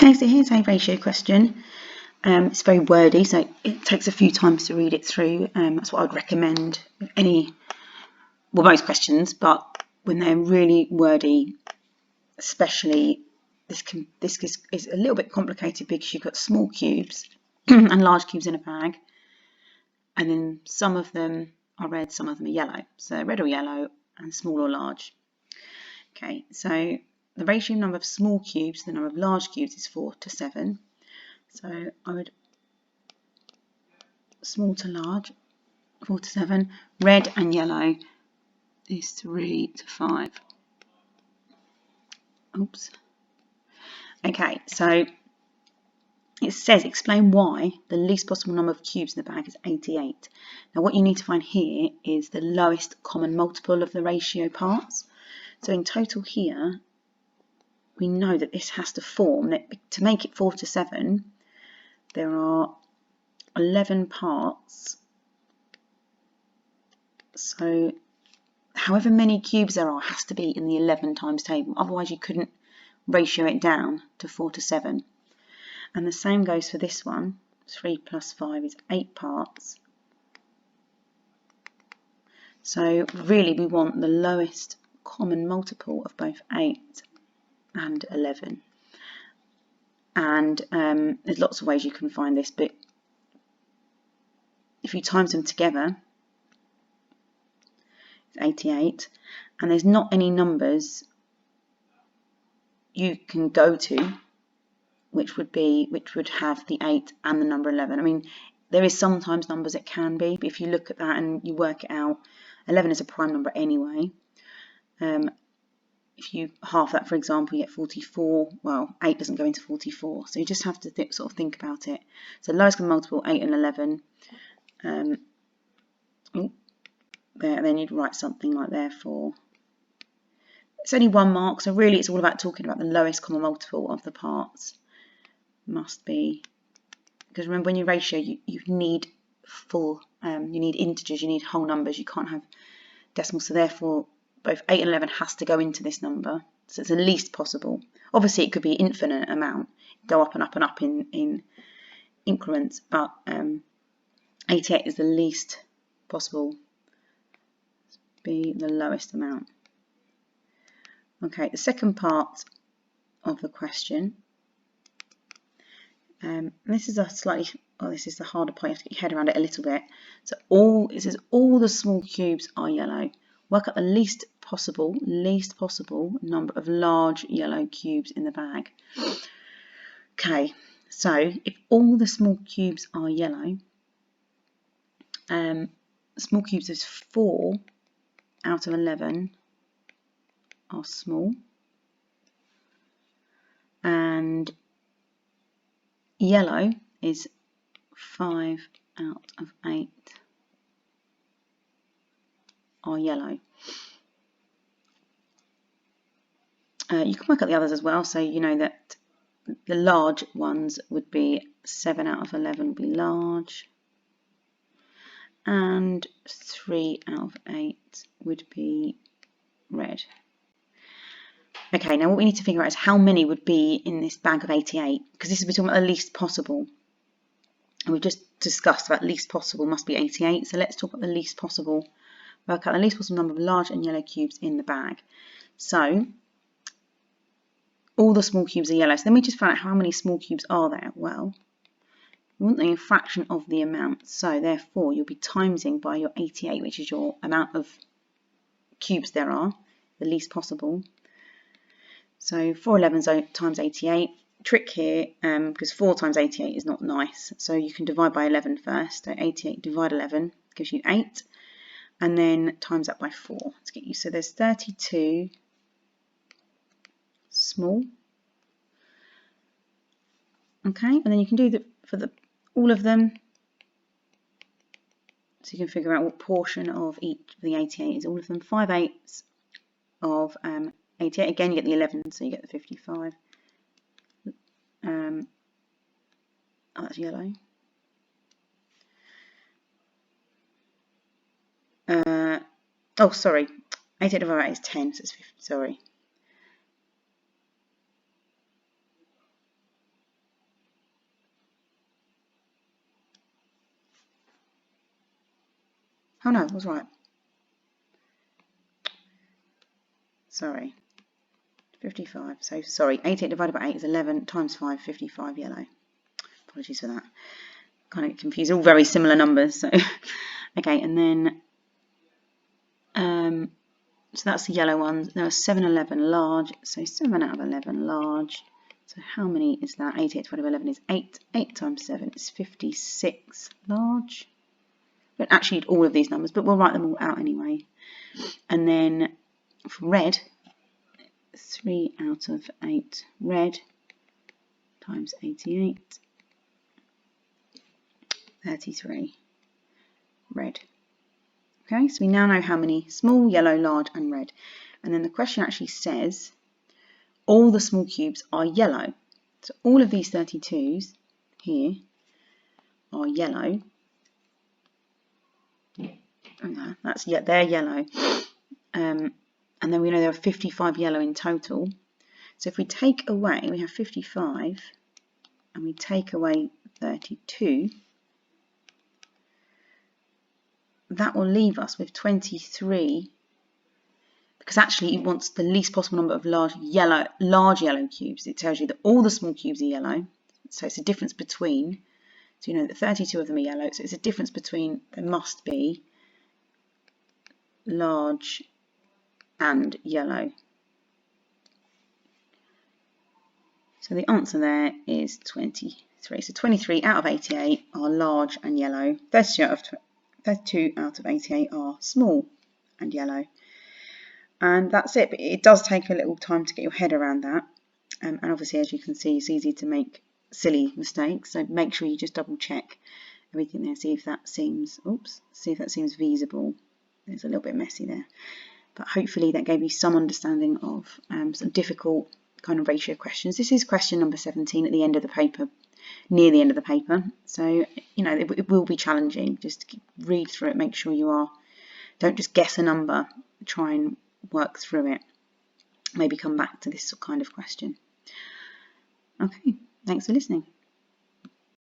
Okay, so here's a ratio question. It's very wordy, so it takes a few times to read it through. That's what I'd recommend with most questions, but when they're really wordy, especially this is a little bit complicated because you've got small cubes and large cubes in a bag, and then some of them are red, some of them are yellow. So red or yellow and small or large. Okay, so the ratio number of small cubes to the number of large cubes is 4 to 7. So I would small to large, 4 to 7. Red and yellow is 3 to 5. Oops. Okay, so it says explain why the least possible number of cubes in the bag is 88. Now what you need to find here is the lowest common multiple of the ratio parts. So in total here, we know that this has to form, that to make it 4 to 7, there are 11 parts. So however many cubes there are has to be in the 11 times table, otherwise you couldn't ratio it down to 4 to 7. And the same goes for this one. 3 plus 5 is 8 parts. So really we want the lowest common multiple of both 8 and 11. And there's lots of ways you can find this, but if you times them together, it's 88, and there's not any numbers you can go to which would have the 8 and the number 11. I mean, there is sometimes numbers it can be, but if you look at that and you work it out, 11 is a prime number anyway. If you half that, for example, you get 44. Well, 8 doesn't go into 44, so you just have to sort of think about it. So lowest common multiple, 8 and 11. There, then you'd write something like therefore. It's only 1 mark, so really it's all about talking about the lowest common multiple of the parts. Must be, because remember when you ratio, you need full, you need integers, you need whole numbers, you can't have decimals, so therefore both 8 and 11 has to go into this number, so it's the least possible. Obviously it could be infinite amount, go up and up and up in increments, but 88 is the least possible, be the lowest amount. Okay, the second part of the question, this is this is the harder part. You have to get your head around it a little bit. So it says all the small cubes are yellow. Work out the least possible number of large yellow cubes in the bag. Okay, so if all the small cubes are yellow, small cubes is 4 out of 11 are small, and yellow is 5 out of 8 are yellow. You can work out the others as well, so you know that the large ones would be 7 out of 11 would be large, and 3 out of 8 would be red. Okay, now what we need to figure out is how many would be in this bag of 88, because this is we're talking about the least possible. And we've just discussed about least possible must be 88, so let's talk about the least possible. Work out the least possible number of large and yellow cubes in the bag. So all the small cubes are yellow, so then we just find out how many small cubes are there. Well, we want the fraction of the amount, so therefore you'll be timesing by your 88, which is your amount of cubes there are, the least possible. So 4 11s times 88. Trick here, because 4 times 88 is not nice, so you can divide by 11 first. So 88 divide 11 gives you 8, and then times that by 4 to get you. So there's 32 small. Okay, and then you can do all of them. So you can figure out what portion of each of the 88 is all of them. 5/8 of 88. Again, you get the 11, so you get the 55. Oh, that's yellow. Oh, sorry. 88 divided by 8 is 10, so it's 50, sorry. Oh no, I was right. Sorry. 55. So sorry, 88 divided by 8 is 11 times 5, 55 yellow. Apologies for that. Kind of confused. All very similar numbers. So okay, and then so that's the yellow ones. There are 7, 11 large. So 7 out of 11 large. So how many is that? 88 divided by 11 is 8. 8 times 7 is 56 large. We don't actually need all of these numbers, but we'll write them all out anyway. And then for red, 3 out of 8 red times 88, 33 red. Okay, so we now know how many small, yellow, large and red. And then the question actually says all the small cubes are yellow. So all of these 32s here are yellow. That's they're yellow. And then we know there are 55 yellow in total. So if we take away, we have 55 and we take away 32, that will leave us with 23, because actually it wants the least possible number of large yellow cubes. It tells you that all the small cubes are yellow, so it's a difference between, so you know that 32 of them are yellow, so it's a difference between, there must be large and yellow. So the answer there is 23. So 23 out of 88 are large and yellow. 32 out of 88 are small and yellow. And that's it. But it does take a little time to get your head around that. And obviously, as you can see, it's easy to make silly mistakes. So make sure you just double check everything there. See if that seems, feasible. It's a little bit messy there. But hopefully that gave you some understanding of some difficult kind of ratio questions. This is question number 17 at the end of the paper, near the end of the paper. So, you know, it will be challenging. Just read through it, make sure you don't just guess a number, try and work through it. Maybe come back to this kind of question. Okay, thanks for listening.